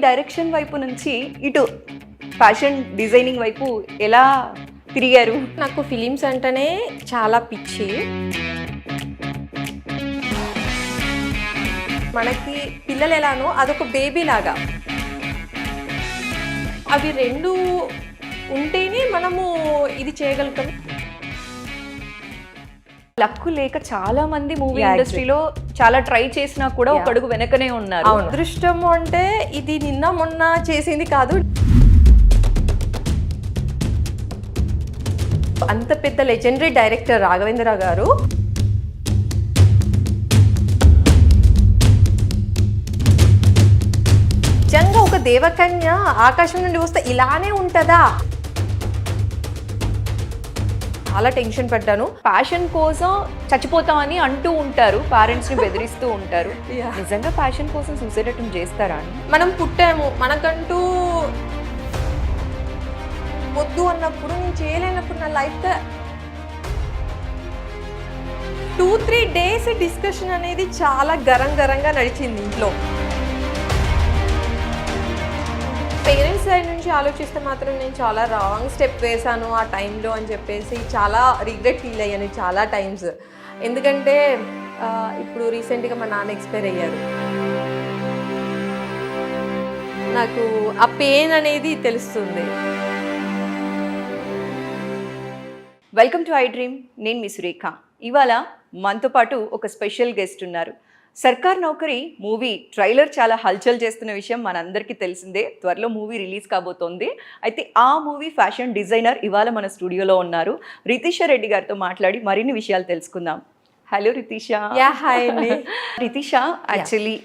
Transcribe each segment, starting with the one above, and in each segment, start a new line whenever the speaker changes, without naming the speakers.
Direction వైపు నుంచి ఇటు ఫ్యాషన్ డిజైనింగ్ వైపు ఎలా తిరిగారు?
నాకు ఫిలిమ్స్ అంటేనే చాలా పిచ్చి. మనకి పిల్లలు ఎలానో అదొక బేబీ లాగా, అవి రెండు ఉంటేనే మనము ఇది చేయగలుగుతాం.
లక్కు లేక చాలా మంది మూవీ ఇండస్ట్రీలో చాలా ట్రై చేసినా కూడా ఒక అడుగు వెనకనే ఉన్నారు.
అదృష్టము అంటే ఇది నిన్న మొన్న చేసింది కాదు. అంత పెద్ద లెజెండరీ డైరెక్టర్ రాఘవేంద్ర గారు నిజంగా ఒక దేవకన్య ఆకాశం నుండి వస్తే ఇలానే ఉంటుందా? చాలా టెన్షన్ పడ్డాను.
ప్యాషన్ కోసం చచ్చిపోతామని అంటూ ఉంటారు, పేరెంట్స్ ని బెదిరిస్తూ ఉంటారు. నిజంగా ప్యాషన్ కోసం సూసైడ్ అటెంప్ట్ చేస్తారా అని?
మనం పుట్టాము, మనకంటూ వద్దు అన్నప్పుడు, నేను చేయలేనప్పుడు నా లైఫ్ 2-3 డేస్ డిస్కషన్ అనేది చాలా గరంగా నడిచింది ఇంట్లో. పేరెంట్స్ సైడ్ నుంచి ఆలోచిస్తే మాత్రం నేను చాలా రాంగ్ స్టెప్ వేశాను ఆ టైంలో అని చెప్పేసి చాలా రిగ్రెట్ ఫీల్ అయ్యాను చాలా టైమ్స్. ఎందుకంటే ఇప్పుడు రీసెంట్గా మా నాన్న ఎక్స్పైర్ అయ్యారు. నాకు ఆ పెయిన్ అనేది తెలుస్తుంది.
Welcome to I dream. నేను మీ సురేఖ. ఇవాళ మనతో పాటు ఒక స్పెషల్ గెస్ట్ ఉన్నారు. సర్కార్ నౌకరీ మూవీ ట్రైలర్ చాలా హల్చల్ చేస్తున్న విషయం మనందరికీ తెలిసిందే. త్వరలో మూవీ రిలీజ్ కాబోతోంది. అయితే ఆ మూవీ ఫ్యాషన్ డిజైనర్ ఇవాళ మన స్టూడియోలో ఉన్నారు. రితీష రెడ్డి గారితో మాట్లాడి మరిన్ని విషయాలు తెలుసుకుందాం. హలో రితీష.
హాయ్ అండి.
రితీష యాక్చువల్లీ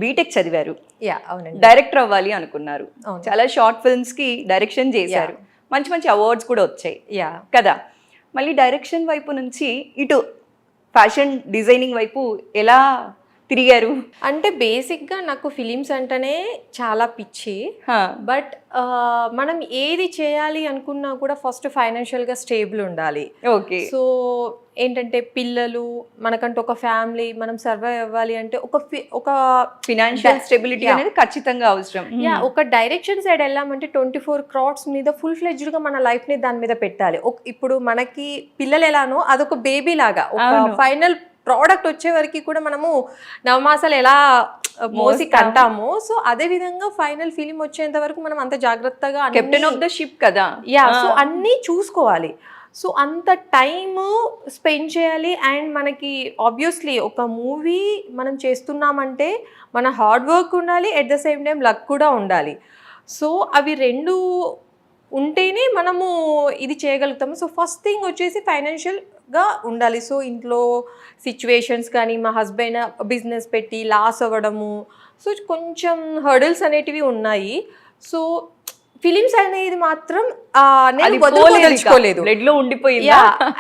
బీటెక్ చదివారు,
అవునండి,
డైరెక్టర్ అవ్వాలి అనుకున్నారు. చాలా షార్ట్ ఫిల్మ్స్ కి డైరెక్షన్ చేశారు, మంచి మంచి అవార్డ్స్ కూడా వచ్చాయి కదా. మళ్ళీ డైరెక్షన్ వైపు నుంచి ఇటు ఫ్యాషన్ డిజైనింగ్ వైపు ఎలా తిరిగారు?
అంటే బేసిక్గా నాకు ఫిలిమ్స్ అంటేనే చాలా పిచ్చి. బట్ మనం ఏది చేయాలి అనుకున్నా కూడా ఫస్ట్ ఫైనాన్షియల్గా స్టేబుల్ ఉండాలి.
ఓకే.
సో ఏంటంటే పిల్లలు, మనకంటూ ఒక ఫ్యామిలీ, మనం సర్వైవ్ అవ్వాలి అంటే ఒక
ఫినాన్షియల్ స్టెబిలిటీ అనేది ఖచ్చితంగా అవసరం.
ఒక డైరెక్షన్ సైడ్ వెళ్ళామంటే 24 crores మీద ఫుల్ ఫ్లెడ్జ్డ్గా మన లైఫ్ని దాని మీద పెట్టాలి. ఇప్పుడు మనకి పిల్లలు ఎలానో అదొక బేబీ లాగా, ఒక ఫైనల్ ప్రోడక్ట్ వచ్చే వరకు కూడా మనము నవమాసాలు ఎలా మోసి కంటాము, సో అదే విధంగా ఫైనల్ ఫిలిం వచ్చేంత వరకు మనం అంత జాగ్రత్తగా
కెప్టెన్ ఆఫ్ ద షిప్ కదా.
సో అన్నీ చూసుకోవాలి. సో అంత టైమ్ స్పెండ్ చేయాలి. అండ్ మనకి ఆబ్వియస్లీ ఒక మూవీ మనం చేస్తున్నామంటే మన హార్డ్ వర్క్ ఉండాలి, at the same time luck కూడా ఉండాలి. సో అవి రెండు ఉంటేనే మనము ఇది చేయగలుగుతాము. సో ఫస్ట్ థింగ్ వచ్చేసి ఫైనాన్షియల్గా ఉండాలి. సో ఇంట్లో సిచ్యువేషన్స్ కానీ, మా హస్బెండ్ బిజినెస్ పెట్టి లాస్ అవ్వడము, సో కొంచెం హర్డిల్స్ అనేటివి ఉన్నాయి. సో ఫిలిమ్స్ అనేది మాత్రం నేను వదులుకోలేదు,
బ్లడ్లో ఉండిపోయింది.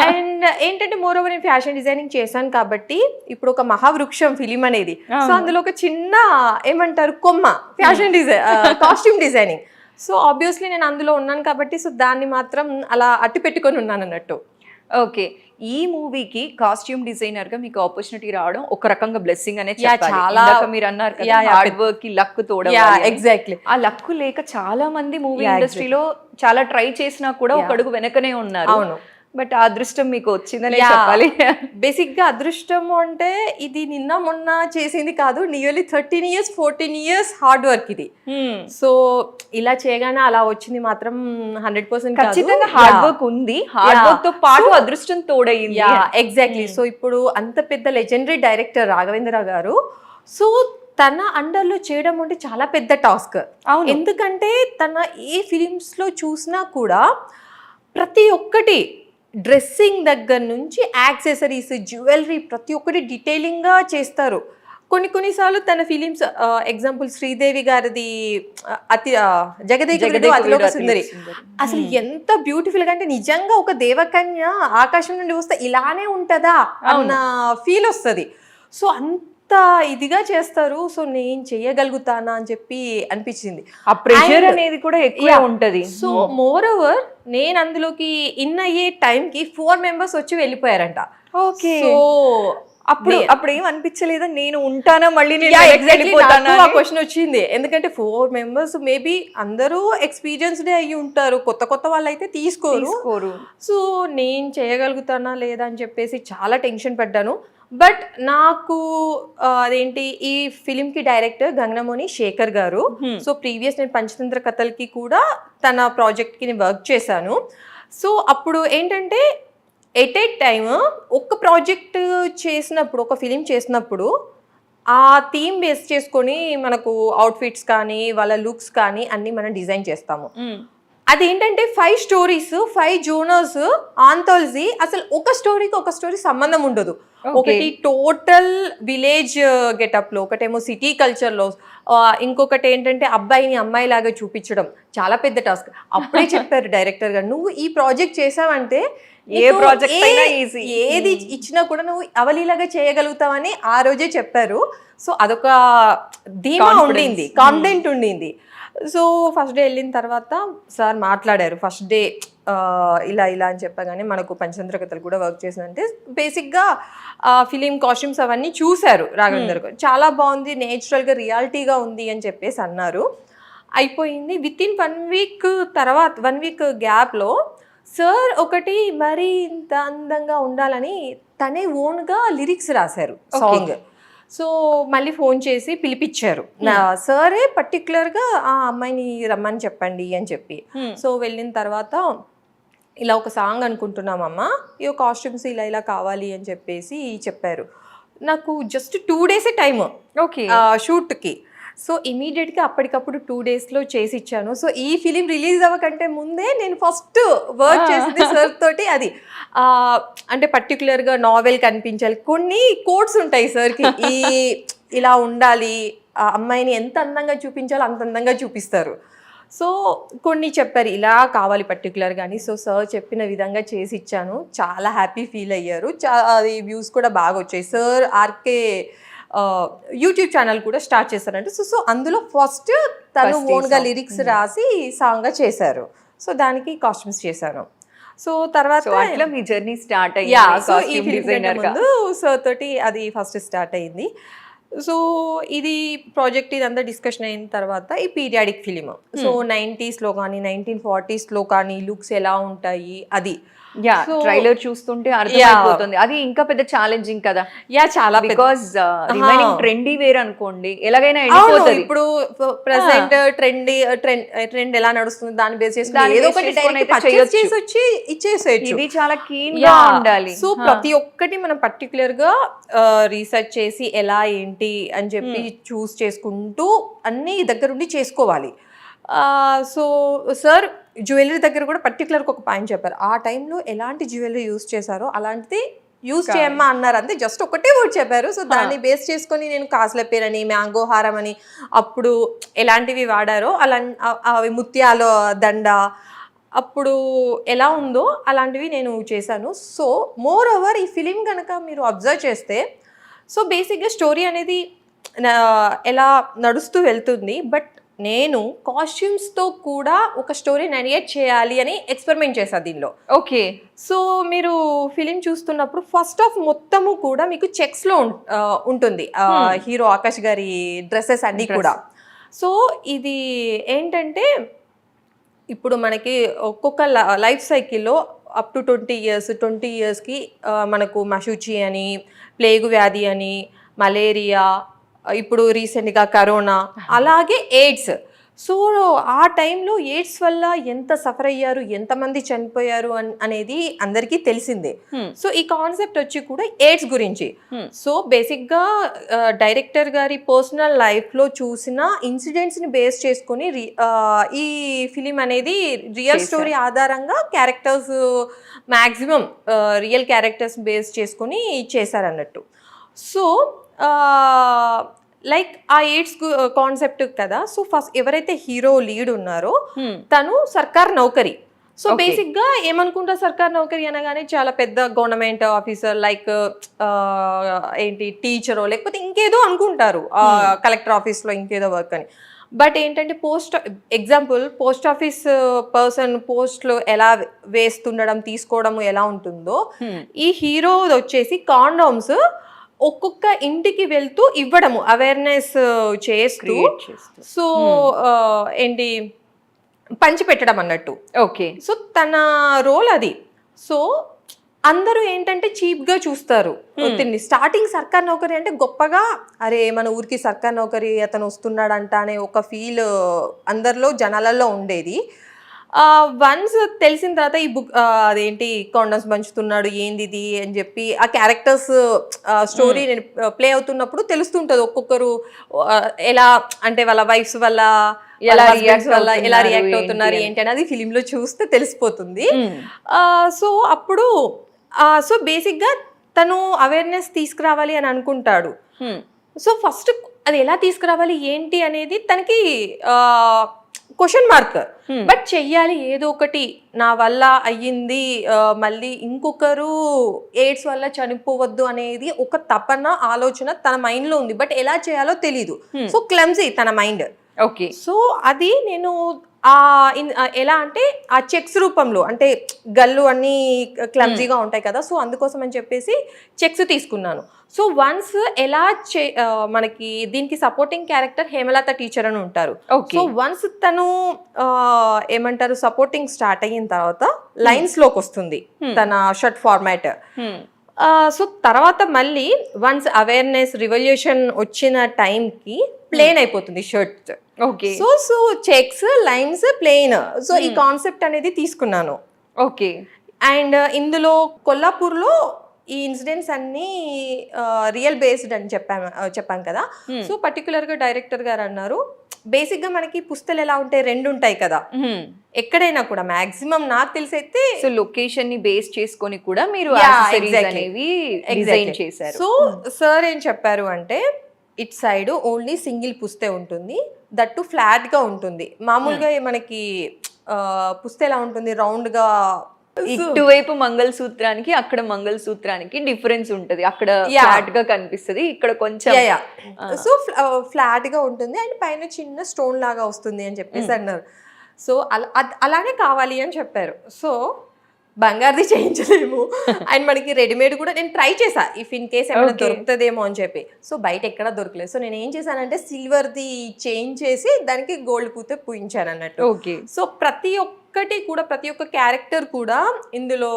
అండ్ ఏంటంటే మోర్ ఓవర్ నేను ఫ్యాషన్ డిజైనింగ్ చేశాను కాబట్టి ఇప్పుడు ఒక మహావృక్షం ఫిలిం అనేది. సో అందులో ఒక చిన్న ఏమంటారు కొమ్మ fashion costume designing. So obviously నేను అందులో ఉన్నాను కాబట్టి సో దాన్ని మాత్రం అలా అట్టి పెట్టుకొని ఉన్నాను అన్నట్టు.
ఓకే. ఈ మూవీకి కాస్ట్యూమ్ డిజైనర్ గా మీకు ఆపర్చునిటీ రావడం ఒక రకంగా బ్లెస్సింగ్ అనే చెప్పాలి.
చాలా
మీరు అన్నారు కదా, హార్డ్ వర్క్ కి లక్ తోడ.
ఎగ్జాక్ట్లీ.
ఆ లక్ లేక చాలా మంది మూవీ ఇండస్ట్రీలో చాలా ట్రై చేసినా కూడా ఒక అడుగు వెనకనే ఉన్నారు.
అవును.
బట్ ఆ అదృష్టం మీకు వచ్చిందనే చెప్పాలి.
బేసిక్గా అదృష్టము అంటే ఇది నిన్న మొన్న చేసింది కాదు, nearly 13 years 14 years hard work ఇది. సో ఇలా చేయగానే అలా వచ్చింది మాత్రం 100%
ఖచ్చితంగా హార్డ్ వర్క్ ఉంది. హార్డ్ వర్క్ తో పాటు అదృష్టం తోడయింది.
ఎగ్జాక్ట్లీ. సో ఇప్పుడు అంత పెద్ద లెజెండరీ డైరెక్టర్ రాఘవేంద్ర గారు, సో తన అండర్లో చేయడం అంటే చాలా పెద్ద టాస్క్. ఎందుకంటే తన ఏ ఫిలిమ్స్లో చూసినా కూడా ప్రతి ఒక్కటి డ్రెస్సింగ్ దగ్గర నుంచి యాక్సెసరీస్, జ్యువెలరీ ప్రతి ఒక్కటి డీటెయిలింగ్గా చేస్తారు. కొన్నిసార్లు తన ఫిలిమ్స్ ఎగ్జాంపుల్ శ్రీదేవి గారిది అతిలోక సుందరి అసలు ఎంత బ్యూటిఫుల్ గా అంటే నిజంగా ఒక దేవకన్య ఆకాశం నుండి వస్తే ఇలానే ఉంటుందా అన్న ఫీల్ వస్తుంది. సో అంత ఇదిగా చేస్తారు. సో నేను చేయగలుగుతానా అని చెప్పి అనిపించింది.
ఆ ప్రెషర్ అనేది కూడా ఎక్కువ ఉంటది.
సో మోర్ ఓవర్ నేను అందులోకి ఇన్ అయ్యే టైంకి 4 members వచ్చి వెళ్ళిపోయారంట.
ఓకే.
సో
అప్పుడు ఏం అనిపించలేదా నేను ఉంటానా మళ్ళీ నేను
Yeah,
వెనక్కి
exactly.
వెళ్ళిపోతానా
నాకు ఆ
అని?
క్వశ్చన్ వచ్చింది, ఎందుకంటే 4 members మేబీ అందరూ ఎక్స్పీరియన్స్డే అయ్యి ఉంటారు, కొత్త వాళ్ళు అయితే తీసుకోరు. సో నేను చేయగలుగుతానా లేదా అని చెప్పేసి చాలా టెన్షన్ పడ్డాను. బట్ నాకు అదేంటి ఈ ఫిలింకి డైరెక్టర్ గంగనమోని శేఖర్ గారు. సో ప్రీవియస్ నేను పంచతంత్ర కథలకి కూడా తన ప్రాజెక్ట్కి నేను వర్క్ చేశాను. సో అప్పుడు ఏంటంటే ఎట్ ఏ టైమ్ ఒక ప్రాజెక్ట్ చేసినప్పుడు, ఒక ఫిలిం చేసినప్పుడు ఆ థీమ్ బేస్ చేసుకొని మనకు అవుట్ఫిట్స్ కానీ వాళ్ళ లుక్స్ కానీ అన్నీ మనం డిజైన్ చేస్తాము. అదేంటంటే 5 స్టోరీస్, 5 జోనర్స్, ఆంథాలజీ. అసలు ఒక స్టోరీకి ఒక స్టోరీ సంబంధం ఉండదు. ఒకటి టోటల్ విలేజ్ గెటప్లో, ఒకటేమో సిటీ కల్చర్లో, ఇంకొకటి ఏంటంటే అబ్బాయిని అమ్మాయి లాగా చూపించడం చాలా పెద్ద టాస్క్. అప్పుడే చెప్పారు డైరెక్టర్ గారు, నువ్వు ఈ ప్రాజెక్ట్ చేసావంటే
ఏ ప్రాజెక్ట్ అయినా ఈజీ,
ఏది ఇచ్చినా కూడా నువ్వు అవలీలాగా చేయగలుగుతావని ఆ రోజే చెప్పారు. సో అదొక ధీమా ఉండింది, కాన్ఫిడెంట్ ఉండింది. సో ఫస్ట్ డే వెళ్ళిన తర్వాత సార్ మాట్లాడారు. ఫస్ట్ డే ఇలా అని చెప్పగానే మనకు పంచతంత్ర కథలు కూడా వర్క్ చేసిందంటే బేసిక్గా ఫిలిం కాస్ట్యూమ్స్ అవన్నీ చూశారు రాఘవేందర్ గారు. చాలా బాగుంది, నేచురల్గా రియాలిటీగా ఉంది అని చెప్పేసి అన్నారు. అయిపోయింది. విత్ ఇన్ 1 వీక్ తర్వాత 1 వీక్ గ్యాప్లో సార్ ఒకటి మరీ ఇంత అందంగా ఉండాలని తనే ఓన్గా లిరిక్స్ రాశారు సాంగ్. సో మళ్ళీ ఫోన్ చేసి పిలిపించారు. నా సరే పర్టికులర్గా ఆ అమ్మాయిని రమ్మని చెప్పండి అని చెప్పి. సో వెళ్ళిన తర్వాత ఇలా ఒక సాంగ్ అనుకుంటున్నామమ్మా, ఈ కాస్ట్యూమ్స్ ఇలా కావాలి అని చెప్పేసి చెప్పారు. నాకు జస్ట్ 2 డేసే టైమ్ షూట్కి. సో ఇమీడియట్గా అప్పటికప్పుడు 2 డేస్లో చేసి ఇచ్చాను. సో ఈ ఫిలిం రిలీజ్ అవ్వకంటే ముందే నేను ఫస్ట్ వర్క్ చేసింది సార్ తోటి. అది అంటే పర్టికులర్గా నావెల్ కనిపించాలి, కొన్ని కోడ్స్ ఉంటాయి సార్కి, ఈ ఇలా ఉండాలి, ఆ అమ్మాయిని ఎంత అందంగా చూపించాలో అంత అందంగా చూపిస్తారు. సో కొన్ని చెప్పారు ఇలా కావాలి పర్టికులర్గా అని. సో సార్ చెప్పిన విధంగా చేసి ఇచ్చాను. చాలా హ్యాపీ ఫీల్ అయ్యారు. అది వ్యూస్ కూడా బాగా వచ్చాయి. సార్ ఆర్కే యూట్యూబ్ ఛానల్ కూడా స్టార్ట్ చేశారంటే. సో అందులో ఫస్ట్ తను ఓన్గా లిరిక్స్ రాసి సాంగ్గా చేశారు. సో దానికి కాస్ట్యూమ్స్ చేశాను. సో తర్వాత
మీ జర్నీ స్టార్ట్ అయ్యింది.
ముందు సార్ తోటి అది ఫస్ట్ స్టార్ట్ అయింది. సో ఇది ప్రాజెక్ట్ ఇదంతా డిస్కషన్ అయిన తర్వాత ఈ పీరియాడిక్ ఫిలిం. సో 90sలో కానీ 1940sలో కానీ లుక్స్ ఎలా ఉంటాయి అది.
ట్రైలర్ చూస్తుంటే అర్థమైపోతుంది. అది ఇంకా పెద్ద ఛాలెంజింగ్ కదా.
చాలా
బికాజ్ రిమైనింగ్ ట్రెండీ వేర్ అనుకోండి, ఎలాగైనా వెళ్ళిపోతుంది.
ఇప్పుడు ప్రెసెంట్ ట్రెండ్ ఎలా నడుస్తుంది దాన్ని బేస్ చేసుకొని ఏదో ఒకటి చేసి వచ్చి ఇచ్చేసేయచ్చు.
ఇది చాలా కీన్ గా ఉండాలి.
సో ప్రతి ఒక్కటి మనం పర్టికులర్ గా రీసెర్చ్ చేసి ఎలా ఏంటి అని చెప్పి చూస్ చేసుకుంటూ అన్ని దగ్గరుండి చేసుకోవాలి. సో సార్ జ్యువెలరీ దగ్గర కూడా పర్టికులర్గా ఒక పాయింట్ చెప్పారు. ఆ టైంలో ఎలాంటి జ్యువెలరీ యూజ్ చేశారో అలాంటిది యూజ్ చేయమ్మా అన్నారు. అంతే, జస్ట్ ఒకటే వర్డ్ చెప్పారు. సో దాన్ని బేస్ చేసుకొని నేను కాసుల పేరని, మ్యాంగో హారం అని, అప్పుడు ఎలాంటివి వాడారో అలా అవి ముత్యాల దండ అప్పుడు ఎలా ఉందో అలాంటివి నేను చేశాను. సో మోర్ ఓవర్ ఈ ఫిలిం కనుక మీరు అబ్జర్వ్ చేస్తే, సో బేసిక్గా స్టోరీ అనేది ఎలా నడుస్తూ వెళ్తుంది. బట్ నేను కాస్ట్యూమ్స్తో కూడా ఒక స్టోరీ నరేట్ చేయాలి అని ఎక్స్పెరిమెంట్ చేశాను దీనిలో.
ఓకే.
సో మీరు ఫిలిం చూస్తున్నప్పుడు ఫస్ట్ ఆఫ్ మొత్తము కూడా మీకు చెక్స్లో ఉంటుంది హీరో ఆకాష్ గారి డ్రెస్సెస్ అన్నీ కూడా. సో ఇది ఏంటంటే ఇప్పుడు మనకి ఒక్కొక్క లైఫ్ సైకిల్లో అప్ టు 20 ఇయర్స్కి మనకు మశూచి అని, ప్లేగు వ్యాధి అని, మలేరియా, ఇప్పుడు రీసెంట్గా కరోనా, అలాగే ఎయిడ్స్. సో ఆ టైంలో ఎయిడ్స్ వల్ల ఎంత సఫర్ అయ్యారు, ఎంతమంది చనిపోయారు అనేది అందరికీ తెలిసిందే. సో ఈ కాన్సెప్ట్ వచ్చి కూడా ఎయిడ్స్ గురించి. సో బేసిక్గా డైరెక్టర్ గారి పర్సనల్ లైఫ్లో చూసిన ఇన్సిడెంట్స్ని బేస్ చేసుకొని ఈ ఫిలిం అనేది రియల్ స్టోరీ ఆధారంగా characters maximum real characters base చేసుకొని చేశారన్నట్టు. సో లైక్ ఆ ఎయిడ్స్ కాన్సెప్ట్ కదా. సో ఫస్ట్ ఎవరైతే హీరో లీడ్ ఉన్నారో తను సర్కార్ నౌకరీ. సో బేసిక్గా ఏమనుకుంటా, సర్కార్ నౌకరీ అనగానే చాలా పెద్ద గవర్నమెంట్ ఆఫీసర్, లైక్ ఏంటి టీచరో లేకపోతే ఇంకేదో అనుకుంటారు, కలెక్టర్ ఆఫీస్లో ఇంకేదో వర్క్ అని. బట్ ఏంటంటే పోస్ట్ ఆఫీస్ పర్సన్ పోస్ట్లో ఎలా వేస్తుండడం, తీసుకోవడం ఎలా ఉంటుందో, ఈ హీరో వచ్చేసి కాండోమ్స్ ఒక్కొక్క ఇంటికి వెళ్తూ ఇవ్వడము, అవేర్నెస్ చేస్తూ,
క్రియేట్ చేస్తూ.
సో ఏంటి పంచి పెట్టడం అన్నట్టు.
ఓకే.
సో తన రోల్ అది. సో అందరూ ఏంటంటే చీప్గా చూస్తారు తిని. స్టార్టింగ్ సర్కార్ నౌకరీ అంటే గొప్పగా, అరే మన ఊరికి సర్కార్ నౌకరీ అతను వస్తున్నాడంట అనే ఒక ఫీల్ అందరిలో జనాలలో ఉండేది. వన్స్ తెలిసిన తర్వాత ఈ బుక్ అదేంటి కాండమ్స్ పంచుతున్నాడు ఏంది ఇది అని చెప్పి ఆ క్యారెక్టర్స్ స్టోరీ ప్లే అవుతున్నప్పుడు తెలుస్తుంటుంది ఒక్కొక్కరు ఎలా అంటే వాళ్ళ వైఫ్స్ వల్ల ఎలా రియాక్ట్ అవుతున్నారు ఏంటి అనేది ఫిలింలో చూస్తే తెలిసిపోతుంది. సో అప్పుడు సో బేసిక్గా తను అవేర్నెస్ తీసుకురావాలి అని అనుకుంటాడు. సో ఫస్ట్ అది ఎలా తీసుకురావాలి ఏంటి అనేది తనకి క్వశ్చన్ మార్క్. బట్ చెయ్యాలి ఏదో ఒకటి, నా వల్ల అయ్యింది, మళ్ళీ ఇంకొకరు ఎయిడ్స్ వల్ల చనిపోవద్దు అనేది ఒక తపన ఆలోచన తన మైండ్లో ఉంది. బట్ ఎలా చేయాలో తెలీదు. సో క్లమ్జీ తన మైండ్.
ఓకే.
సో అది నేను ఎలా అంటే ఆ చెక్స్ రూపంలో, అంటే గల్లు అన్నీ క్లమ్జీగా ఉంటాయి కదా, సో అందుకోసం అని చెప్పేసి చెక్స్ తీసుకున్నాను. సో వన్స్ ఎలా మనకి దీనికి సపోర్టింగ్ క్యారెక్టర్ హేమలత టీచర్ అని ఉంటారు. సో వన్స్ తను ఏమంటారు సపోర్టింగ్ స్టార్ట్ అయిన తర్వాత లైన్స్ లోకి వస్తుంది తన షర్ట్ ఫార్మాట్. సో తర్వాత మళ్ళీ వన్స్ అవేర్నెస్ రివల్యూషన్ వచ్చిన టైంకి ప్లేన్ అయిపోతుంది shirt.
Okay.
So checks lines plain. So ఈ కాన్సెప్ట్ అనేది తీసుకున్నాను.
ఓకే.
అండ్ ఇందులో కొల్లాపూర్లో ఈ ఇన్సిడెంట్స్ అన్ని రియల్ బేస్డ్ అని చెప్పాను కదా. సో పర్టికులర్గా డైరెక్టర్ గారు అన్నారు, బేసిక్గా మనకి పుస్తలు ఎలా ఉంటాయి, రెండు ఉంటాయి కదా ఎక్కడైనా కూడా మాక్సిమం నాకు తెలిసి అయితే.
సో లొకేషన్ ని బేస్ చేసుకొని కూడా మీరు యాక్సెసరీస్ అనేవి డిజైన్ చేశారు.
సో సార్ ఏం చెప్పారు అంటే ఇట్ సైడ్ ఓన్లీ సింగిల్ పుస్తే ఉంటుంది, దట్టు ఫ్లాట్ గా ఉంటుంది. మామూలుగా మనకి పుస్తే ఎలా ఉంటుంది రౌండ్ గా,
ఇటువైపు మంగళసూత్రానికి అక్కడ మంగళసూత్రానికి డిఫరెన్స్ ఉంటది, అక్కడ ఫ్లాట్ గా కనిపిస్తుంది, ఇక్కడ కొంచెం.
సో ఫ్లాట్ గా ఉంటుంది అండ్ పైన చిన్న స్టోన్ లాగా వస్తుంది అని చెప్పేసి అన్నారు. సో అలానే కావాలి అని చెప్పారు. సో బంగారుది చేయించలేము అండ్ మనకి రెడీమేడ్ కూడా నేను ట్రై చేసా, ఇఫ్ ఇన్ కేస్ ఏమైనా దొరుకుతుందేమో అని చెప్పి. సో బయట ఎక్కడ దొరకలేదు. సో నేను ఏం చేశానంటే సిల్వర్ది చేంజ్ చేసి దానికి గోల్డ్ పూతే పూయించాను అన్నట్టు. సో ప్రతి ఒక్క క్యారెక్టర్ కూడా ఇందులో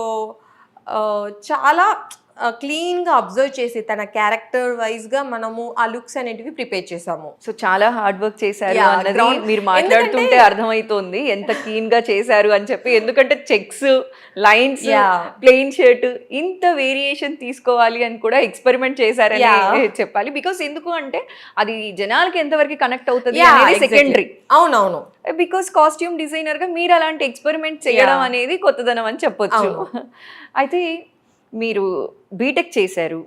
చాలా క్లీన్గా అబ్జర్వ్ చేసి తన క్యారెక్టర్ వైజ్ గా మనము ఆ లుక్స్ అనేటివి ప్రిపేర్ చేసాము.
సో చాలా హార్డ్ వర్క్ చేశారు అన్నది మీరు మాట్లాడుతుంటే అర్థమవుతోంది ఎంత క్లీన్ గా చేశారు అని చెప్పి. ఎందుకంటే చెక్స్ లైన్స్ ప్లెయిన్ షర్ట్ ఇంత వేరియేషన్ తీసుకోవాలి అని కూడా ఎక్స్పెరిమెంట్ చేశారని చెప్పాలి. బికాస్ ఎందుకు అంటే అది జనాలకి ఎంతవరకు కనెక్ట్ అవుతుంది అనేది సెకండరీ.
అవునవును.
బికాస్ కాస్ట్యూమ్ డిజైనర్ గా మీరు అలాంటి ఎక్స్పెరిమెంట్ చేయడం అనేది కొత్తదనం అని చెప్పొచ్చు. అయితే మీరు బీటెక్ చేశారు.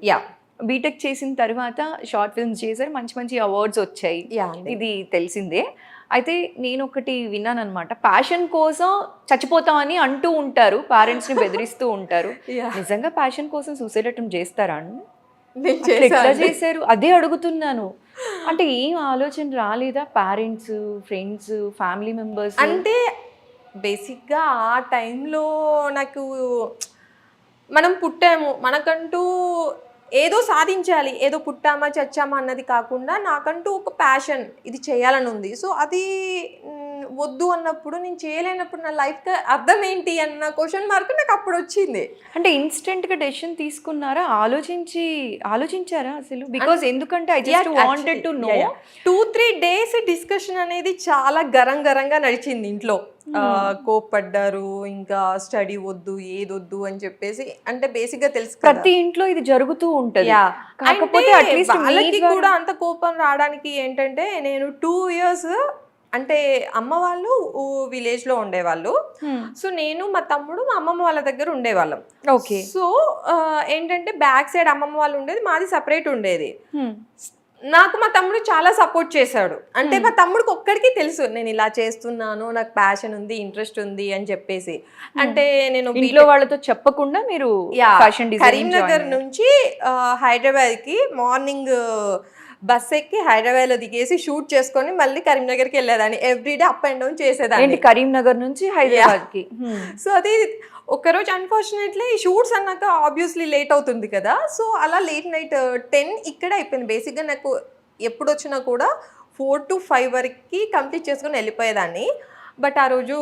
బీటెక్ చేసిన తర్వాత షార్ట్ ఫిల్మ్స్ చేశారు, మంచి మంచి అవార్డ్స్ వచ్చాయి, ఇది తెలిసిందే. అయితే నేను ఒకటి విన్నాను అనమాట, ప్యాషన్ కోసం చచ్చిపోతామని అంటూ ఉంటారు, పేరెంట్స్ ని బెదిరిస్తూ ఉంటారు. నిజంగా ప్యాషన్ కోసం సూసైడ్ అటెంప్ట్ చేస్తారా అండి? ఎట్లా చేశారు అదే అడుగుతున్నాను. అంటే ఏం ఆలోచన రాలేదా పేరెంట్స్, ఫ్రెండ్స్, ఫ్యామిలీ మెంబర్స్?
అంటే బేసిక్గా ఆ టైంలో నాకు మనం పుట్టాము, మనకంటూ ఏదో సాధించాలి, ఏదో పుట్టామా చచ్చామా అన్నది కాకుండా నాకంటూ ఒక ప్యాషన్, ఇది చేయాలని ఉంది. సో అది వద్దు అన్నప్పుడు, నేను చేయలేనప్పుడు నా లైఫ్కి అర్థం ఏంటి అన్న క్వశ్చన్ మార్క్ నాకు అప్పుడు వచ్చింది.
అంటే ఇన్స్టెంట్గా డెసిషన్ తీసుకున్నారా, ఆలోచించారా అసలు? బికాజ్ ఎందుకంటే I just wanted to know.
2-3 days discussion అనేది చాలా గరంగా నడిచింది ఇంట్లో. కోప్పడ్డారు, ఇంకా స్టడీ వద్దు ఏదొద్దు అని చెప్పేసి. అంటే బేసిక్ గా తెలుసు
ప్రతి ఇంట్లో ఇది జరుగుతూ ఉంటది. కాకపోతే అట్లీస్ట్
వాళ్ళకి కూడా అంత కోపం రావడానికి ఏంటంటే, నేను 2 years అంటే అమ్మ వాళ్ళు విలేజ్ లో ఉండేవాళ్ళు. సో నేను మా తమ్ముడు మా అమ్మమ్మ వాళ్ళ దగ్గర ఉండేవాళ్ళం.
ఓకే.
సో ఏంటంటే బ్యాక్ సైడ్ అమ్మమ్మ వాళ్ళు ఉండేది, మాది సపరేట్ ఉండేది. నాకు మా తమ్ముడు చాలా సపోర్ట్ చేశాడు. అంటే మా తమ్ముడికి ఒక్కడికి తెలుసు నేను ఇలా చేస్తున్నాను, నాకు ప్యాషన్ ఉంది, ఇంట్రెస్ట్ ఉంది అని చెప్పేసి. అంటే నేను
ఇంట్లో వాళ్ళతో చెప్పకుండా మీరు
కరీంనగర్ నుంచి హైదరాబాద్ కి మార్నింగ్ బస్ ఎక్కి హైదరాబాద్లో దిగేసి షూట్ చేసుకొని మళ్ళీ కరీంనగర్కి వెళ్ళేదాన్ని. ఎవ్రీడే అప్ అండ్ డౌన్ చేసేదాన్ని.
ఏంటి కరీంనగర్ నుంచి హైదరాబాద్కి?
సో అది ఒకరోజు అన్ఫార్చునేట్లీ షూట్స్ అన్నాక ఆబ్వియస్లీ లేట్ అవుతుంది కదా. సో అలా లేట్ నైట్ 10 ఇక్కడ అయిపోయింది. బేసిక్గా నాకు ఎప్పుడు వచ్చినా కూడా 4 to 5 వరకు కంప్లీట్ చేసుకొని వెళ్ళిపోయేదాన్ని. బట్ ఆ రోజు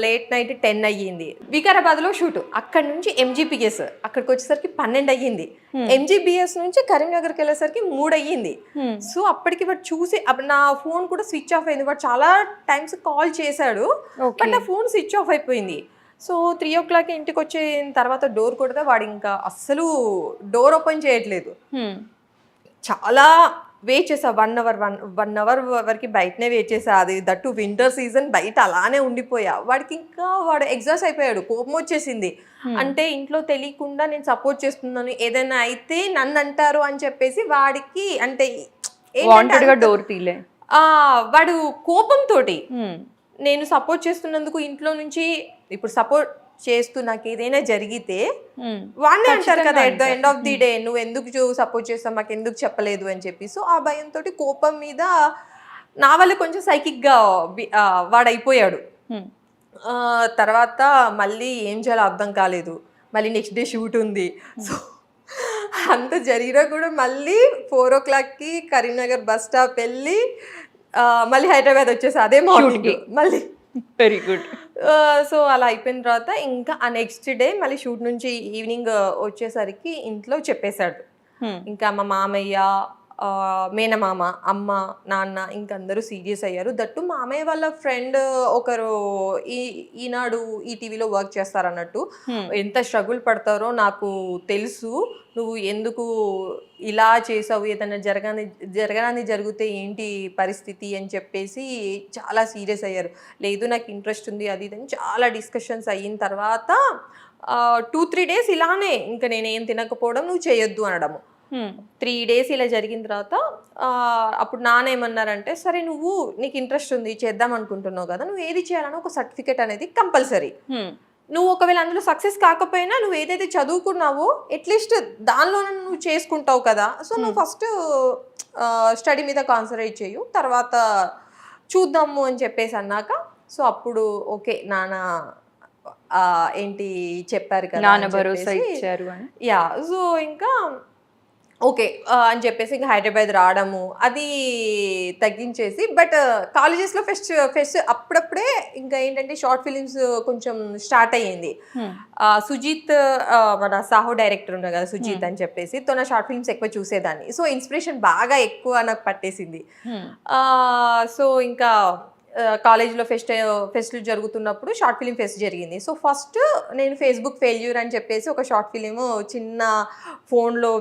లేట్ నైట్ 10 అయ్యింది. వికారాబాద్లో షూట్, అక్కడ నుంచి ఎంజీపీఎస్ అక్కడికి వచ్చేసరికి 12 అయ్యింది. ఎంజీబీఎస్ నుంచి కరీంనగర్కి వెళ్ళేసరికి 3 అయ్యింది. సో అప్పటికి వాడు చూసి నా ఫోన్ కూడా స్విచ్ ఆఫ్ అయింది. వాడు చాలా టైమ్స్ కాల్ చేశాడు, బట్ నా ఫోన్ స్విచ్ ఆఫ్ అయిపోయింది. సో 3 o'clock ఇంటికి వచ్చిన తర్వాత డోర్ కొడితే వాడు ఇంకా అస్సలు డోర్ ఓపెన్ చేయట్లేదు. చాలా వెయిట్ చేసా, 1 hour వరకు బయటనే వెయిట్ చేసా. అది దట్టు వింటర్ సీజన్, బయట అలానే ఉండిపోయా. వాడు ఎగ్జాస్ట్ అయిపోయాడు, కోపం వచ్చేసింది. అంటే ఇంట్లో తెలియకుండా నేను సపోర్ట్ చేస్తున్నాను, ఏదైనా అయితే నన్ను అంటారు అని చెప్పేసి వాడికి అంటే
డోర్ తీలే.
వాడు కోపంతో నేను సపోర్ట్ చేస్తున్నందుకు ఇంట్లో నుంచి ఇప్పుడు సపోర్ట్ చేస్తూ నాకు ఏదైనా జరిగితే వాడినే అంటారు కదా at the end of the day, నువ్వు ఎందుకు సపోర్ట్ చేస్తావు, మాకు ఎందుకు చెప్పలేదు అని చెప్పి. సో ఆ భయంతో కోపం మీద నా వల్ల కొంచెం సైకిక్గా వాడైపోయాడు. తర్వాత మళ్ళీ ఏం చేయాలో అర్థం కాలేదు. మళ్ళీ నెక్స్ట్ డే షూట్ ఉంది. సో అంత జరిగినా కూడా మళ్ళీ 4 o'clockకి కరీంనగర్ బస్ స్టాప్ వెళ్ళి మళ్ళీ హైదరాబాద్ వచ్చేసి అదే మార్నింగ్ మళ్ళీ.
Very good.
సో అలా అయిపోయిన తర్వాత ఇంకా ఆ నెక్స్ట్ డే మళ్ళీ షూట్ నుంచి ఈవినింగ్ వచ్చేసరికి ఇంట్లో చెప్పేశాడు. ఇంకా మా మామయ్య, మేనమామ, అమ్మ, నాన్న ఇంక అందరూ సీరియస్ అయ్యారు. దట్టు మామయ్య వాళ్ళ ఫ్రెండ్ ఒకరు ఈనాడు ఈటీవీలో వర్క్ చేస్తారన్నట్టు. ఎంత స్ట్రగుల్ పడతారో నాకు తెలుసు, నువ్వు ఎందుకు ఇలా చేసావు, ఏదైనా జరగడానికి జరిగితే ఏంటి పరిస్థితి అని చెప్పేసి చాలా సీరియస్ అయ్యారు. లేదు నాకు ఇంట్రెస్ట్ ఉంది అది ఇది అని చాలా డిస్కషన్స్ అయిన తర్వాత 2-3 days ఇలానే ఇంకా నేనేం తినకపోవడం, నువ్వు చేయొద్దు అనడము. 3 days ఇలా జరిగిన తర్వాత అప్పుడు నాన్న ఏమన్నారంటే, సరే నువ్వు నీకు ఇంట్రెస్ట్ ఉంది చేద్దాం అనుకుంటున్నావు కదా, నువ్వు ఏది చేయాలన్నా ఒక సర్టిఫికేట్ అనేది కంపల్సరీ. నువ్వు ఒకవేళ అందులో సక్సెస్ కాకపోయినా నువ్వు ఏదైతే చదువుకున్నావో అట్లీస్ట్ దానిలోనే నువ్వు చేసుకుంటావు కదా. సో నువ్వు ఫస్ట్ స్టడీ మీద కాన్సన్ట్రేట్ చేయు, తర్వాత చూద్దాము అని చెప్పేసి అన్నాక సో అప్పుడు ఓకే నాన్న ఏంటి చెప్పారు కదా,
నాన్న భరోసా ఇచ్చారు అని.
యా. సో ఇంకా ఓకే అని చెప్పేసి ఇంకా హైదరాబాద్ రావడము అది తగ్గించేసి, బట్ కాలేజెస్లో ఫెస్ట్ అప్పుడప్పుడే ఇంకా ఏంటంటే షార్ట్ ఫిలిమ్స్ కొంచెం స్టార్ట్ అయ్యింది. సుజీత్ మన సాహో డైరెక్టర్ ఉన్నారు కదా సుజీత్ అని చెప్పేసి, తో నా షార్ట్ ఫిల్మ్స్ ఎక్కువ చూసేదాన్ని. సో ఇన్స్పిరేషన్ బాగా ఎక్కువ నాకు పట్టేసింది. సో ఇంకా కాలేజ్లో ఫెస్ట్లు జరుగుతున్నప్పుడు షార్ట్ ఫిలిం ఫెస్ట్ జరిగింది. సో ఫస్ట్ నేను ఫేస్బుక్ ఫెయిల్యూర్ అని చెప్పేసి ఒక షార్ట్ ఫిలిం చిన్న ఫోన్లో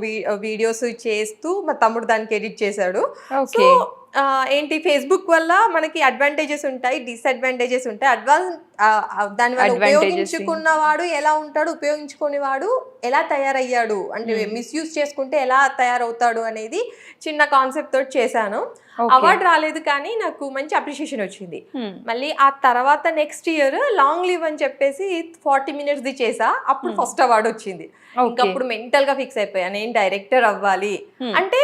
వీడియోస్ చేస్తూ మా తమ్ముడు దానికి ఎడిట్ చేశాడు. సో ఏంటి ఫేస్బుక్ వల్ల మనకి అడ్వాంటేజెస్ ఉంటాయి, డిసడ్వాంటేజెస్ ఉంటాయి. దానివల్ల ఉపయోగించుకున్నవాడు ఎలా ఉంటాడు, ఉపయోగించుకునే వాడు ఎలా తయారయ్యాడు, అంటే మిస్యూజ్ చేసుకుంటే ఎలా తయారవుతాడు అనేది చిన్న కాన్సెప్ట్ తోటి చేశాను. అవార్డు రాలేదు కానీ నాకు మంచి అప్రిషియేషన్ వచ్చింది. మళ్ళీ ఆ తర్వాత నెక్స్ట్ ఇయర్ లాంగ్ లివ్ అని చెప్పేసి 40 minutes చేసా, అప్పుడు ఫస్ట్ అవార్డు వచ్చింది. ఇంకప్పుడు మెంటల్ గా ఫిక్స్ అయిపోయా నేను డైరెక్టర్ అవ్వాలి. అంటే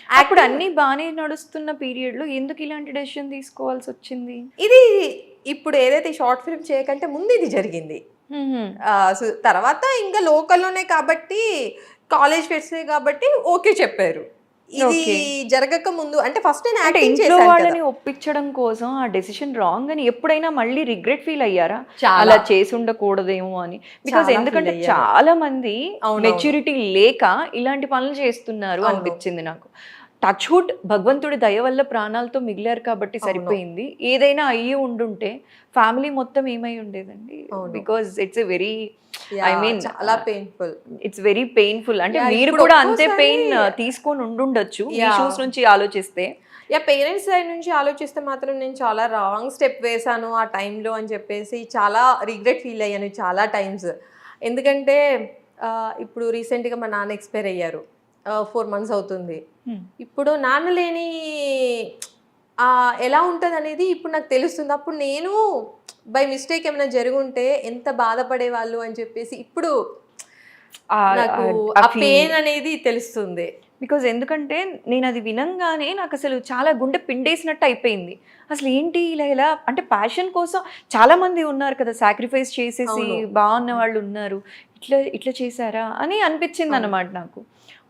అప్పుడు అన్ని బాగానే నడుస్తున్న పీరియడ్ లో ఎందుకు ఇలాంటి డెసిషన్ తీసుకోవాల్సి వచ్చింది?
ఇది ఇప్పుడు ఏదైతే షార్ట్ ఫిల్మ్ చేయకంటే ముందు ఇది జరిగింది. తర్వాత ఇంకా లోకల్లోనే కాబట్టి కాలేజ్ ఫెస్ట్ కాబట్టి ఓకే చెప్పారు. ఇది జరగక ముందు అంటే ఫస్ట్ నేను యాక్టింగ్
ఇంట్లో వాళ్ళని ఒప్పించడం కోసం ఆ డెసిషన్ రాంగ్ అని ఎప్పుడైనా మళ్ళీ రిగ్రెట్ ఫీల్ అయ్యారా, అలా చేసి ఉండకూడదేమో అని? బికాస్ ఎందుకంటే చాలా మంది మెచ్యూరిటీ లేక ఇలాంటి పనులు చేస్తున్నారు అనిపించింది నాకు. టచ్ వుడ్ భగవంతుడి దయ వల్ల ప్రాణాలతో మిగిలారు కాబట్టి సరిపోయింది. ఏదైనా అయ్యి ఉండుంటే ఫ్యామిలీ మొత్తం ఏమై ఉండేదండి. బికాజ్ ఇట్స్ ఎ వెరీ
చాలా పెయిన్ఫుల్,
ఇట్స్ వెరీ పెయిన్ఫుల్. అంటే మీరు కూడా అంతే పెయిన్ తీసుకొని ఉండుండొచ్చు మీ షూస్ నుంచి ఆలోచిస్తే.
పేరెంట్స్ సైడ్ నుంచి ఆలోచిస్తే మాత్రం నేను చాలా రాంగ్ స్టెప్ వేసాను ఆ టైంలో అని చెప్పేసి చాలా రిగ్రెట్ ఫీల్ అయ్యాను చాలా టైమ్స్. ఎందుకంటే ఇప్పుడు రీసెంట్గా మా నాన్న ఎక్స్పైర్ అయ్యారు, 4 months అవుతుంది. ఇప్పుడు నాన్న లేని ఎలా ఉంటుంది అనేది ఇప్పుడు నాకు తెలుస్తుంది. అప్పుడు నేను బై మిస్టేక్ ఏమైనా జరుగుంటే ఎంత బాధపడే వాళ్ళు అని చెప్పేసి ఇప్పుడు నాకు ఆ పెయిన్ అనేది తెలుస్తుంది.
బికాజ్ ఎందుకంటే నేను అది వినంగానే నాకు అసలు చాలా గుండె పిండేసినట్టు అయిపోయింది. అసలు ఏంటి ఇలా ఇలా అంటే ప్యాషన్ కోసం చాలా మంది ఉన్నారు కదా, సాక్రిఫైస్ చేసేసి
అవును.
బాగున్న వాళ్ళు ఉన్నారు. ఇట్లా ఇట్లా చేశారా అని అనిపించింది అన్నమాట నాకు.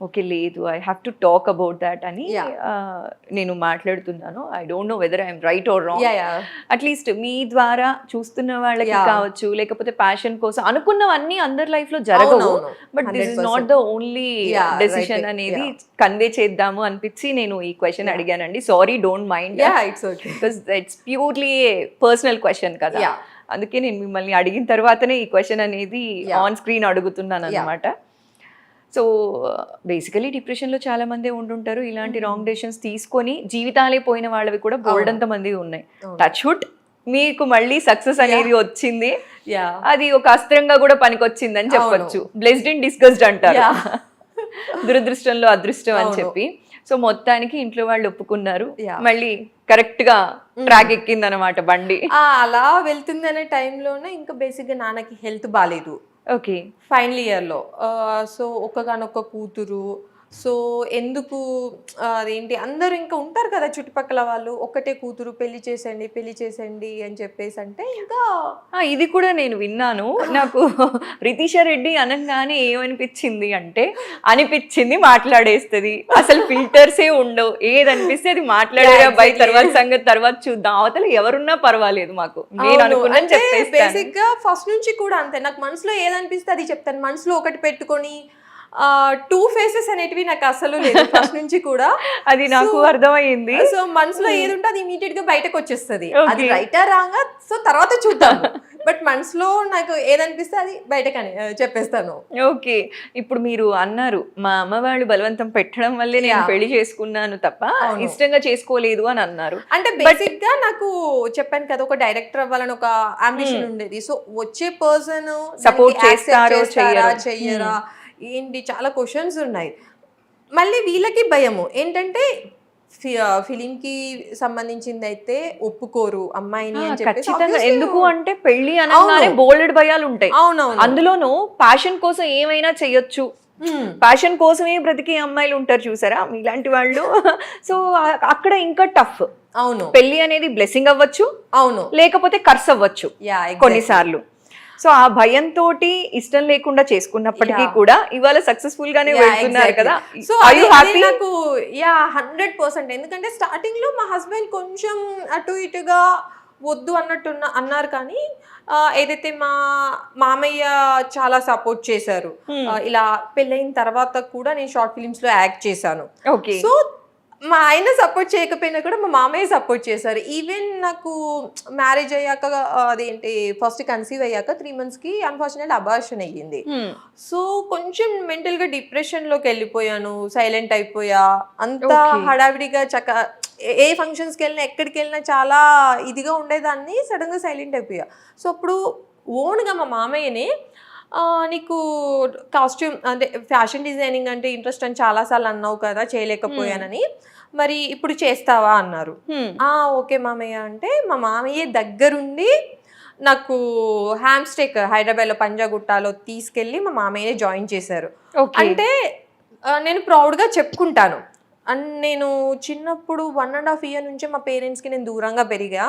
ఓకే, లేదు, I have to talk about that అని
Yeah.
నేను మాట్లాడుతున్నాను. I don't know whether I'm right or wrong.
Yeah, yeah.
At least మీ ద్వారా చూస్తున్న వాళ్ళకి
Yeah.
కావచ్చు, లేకపోతే ప్యాషన్ కోసం అనుకున్నవన్నీ అందరి లైఫ్ లో జరగవు.
అవునవును.
But this is
100%.
Not the only
Yeah,
decision
right.
అనేది
Yeah.
కన్వే చేద్దాము అనిపించి నేను ఈ క్వశ్చన్
Yeah.
అడిగానండి. Sorry, don't mind.
Yeah, it's okay.
Because it's purely personal question కదా.
Yeah.
అందుకే నేను మిమ్మల్ని అడిగిన తర్వాతనే ఈ క్వశ్చన్ అనేది
Yeah.
ఆన్ స్క్రీన్ అడుగుతున్నాను
Yeah.
అనమాట. సో బేసికలీ డిప్రెషన్లో చాలా మందే ఉంటుంటారు. ఇలాంటి రాంగ్ డెసిషన్స్ తీసుకొని జీవితాలే పోయిన వాళ్ళవి కూడా బోల్డంత మంది ఉన్నాయి.
అవును.
టచ్ వుడ్, మీకు మళ్ళీ సక్సెస్ అనేది వచ్చింది.
Yeah.
అది ఒక అస్త్రంగా కూడా పనికొచ్చింది అని చెప్పొచ్చు.
అవును.
బ్లెస్డ్ ఇన్ డిస్గస్డ్ అంటారు.
Yeah.
దురదృష్టంలో అదృష్టం అని
అవును.
చెప్పి. సో మొత్తానికి ఇంట్లో వాళ్ళు ఒప్పుకున్నారు.
Yeah.
మళ్ళీ కరెక్ట్ గా ట్రాక్ ఎక్కింది అనమాట బండి.
అలా వెళ్తుంది అనే టైంలోనే ఇంకా బేసిక్గా నాన్నకి హెల్త్ బాగాలేదు.
ఓకే.
ఫైనల్ ఇయర్లో. సో ఒక్కగానొక్క కూతురు. సో ఎందుకు అదేంటి అందరూ ఇంకా ఉంటారు కదా చుట్టుపక్కల వాళ్ళు, ఒక్కటే కూతురు, పెళ్లి చేసేయండి అని చెప్పేసి అంటే ఇంకా
ఇది కూడా నేను విన్నాను. నాకు రితీషా రెడ్డి అనగానే ఏమనిపించింది అంటే, అనిపించింది మాట్లాడేస్తుంది, అసలు ఫిల్టర్సే ఉండవు, ఏదనిపిస్తే అది మాట్లాడేరా బై, తర్వాత సంగతి తర్వాత చూద్దాం, అవతల ఎవరున్నా పర్వాలేదు మాకు, నేను అనుకున్నాను చెప్పేస్తాను.
బేసిక్ గా ఫస్ట్ నుంచి కూడా అంతే, నాకు మనసులో ఏదనిపిస్తే అది చెప్తాను. మనసులో ఒకటి పెట్టుకొని టూ ఫేసెస్ అనేటివి నాకు అసలు లేదు ఫస్ట్ నుంచి కూడా.
అది నాకు అర్థమైంది.
సో మనసులో ఏది ఉంటే అది ఇమీడియట్ గా బయటకు వచ్చేస్తుంది. అది రైటా రాంగా సో తర్వాత చూద్దాం. బట్ మనసులో నాకు ఏదనిపిస్తే అది బయటకని చెప్పేస్తాను.
ఓకే. ఇప్పుడు మీరు అన్నారు, మా అమ్మ వాళ్ళు బలవంతం పెట్టడం వల్లే నేను పెళ్లి చేసుకున్నాను తప్ప ఇష్టంగా చేసుకోలేదు అని అన్నారు.
అంటే బేసిక్ గా నాకు చెప్పాను కదా, ఒక డైరెక్టర్ అవ్వాలని ఒక అంబిషన్ ఉండేది. సో వచ్చే పర్సన్
సపోర్ట్ చేస్తారో
చెయ్యరా ఏంటి, చాలా క్వశ్చన్స్ ఉన్నాయి. మళ్ళీ వీళ్ళకి భయము ఏంటంటే ఫిలింకి సంబంధించింది అయితే ఒప్పుకోరు అమ్మాయిని అని చెప్పి.
ఖచ్చితంగా. ఎందుకు అంటే పెళ్లి అనగానే బోల్డెడ్ భయాలు ఉంటాయి.
అవునవును.
అందులోనూ ప్యాషన్ కోసం ఏమైనా చెయ్యొచ్చు, ప్యాషన్ కోసమే బ్రతికే అమ్మాయిలు ఉంటారు చూసారా, మీలాంటి వాళ్ళు. సో అక్కడ ఇంకా టఫ్.
అవును.
పెళ్లి అనేది బ్లెస్సింగ్ అవ్వచ్చు,
అవును,
లేకపోతే కర్స్ అవ్వచ్చు కొన్నిసార్లు. సో ఆ భయంతో ఇష్టం లేకుండా చేసుకున్నప్పటికీ కూడా ఇవాళ సక్సెస్ఫుల్ గానే వెళ్తున్నారు కదా.
సో నాకు 100%. ఎందుకంటే స్టార్టింగ్ లో మా హస్బెండ్ కొంచెం అటు ఇటుగా వద్దు అన్నట్టు అన్నారు, కానీ ఏదైతే మా మామయ్య చాలా సపోర్ట్ చేశారు. ఇలా పెళ్ళైన తర్వాత కూడా నేను షార్ట్ ఫిలిమ్స్ లో యాక్ట్ చేశాను. సో మా ఆయన సపోర్ట్ చేయకపోయినా కూడా మా మామయ్య సపోర్ట్ చేశారు. ఈవెన్ నాకు మ్యారేజ్ అయ్యాక అదేంటి ఫస్ట్ కన్సీవ్ అయ్యాక 3 months కి అన్ఫార్చునేట్ అబార్షన్ అయ్యింది. సో కొంచెం మెంటల్ గా డిప్రెషన్ లోకి వెళ్ళిపోయాను, సైలెంట్ అయిపోయా. అంతా హడావిడిగా ఏ ఫంక్షన్స్కి వెళ్ళినా ఎక్కడికి వెళ్ళినా చాలా ఇదిగా ఉండేదాన్ని, సడన్ గా సైలెంట్ అయిపోయా. సో అప్పుడు ఓన్గా మా మామయ్యనే నీకు కాస్ట్యూమ్ అంటే ఫ్యాషన్ డిజైనింగ్ అంటే ఇంట్రెస్ట్ అని చాలాసార్లు అన్నావు కదా, చేయలేకపోయానని, మరి ఇప్పుడు చేస్తావా అన్నారు. ఓకే మామయ్య అంటే మా మామయ్య దగ్గరుండి నాకు హ్యామ్స్టేక్ హైదరాబాద్లో పంజాగుట్టాలో తీసుకెళ్ళి మా మామయ్యనే జాయిన్ చేశారు. అంటే నేను ప్రౌడ్గా చెప్పుకుంటాను. అండ్ నేను చిన్నప్పుడు 1.5 years నుంచే మా పేరెంట్స్కి నేను దూరంగా పెరిగా.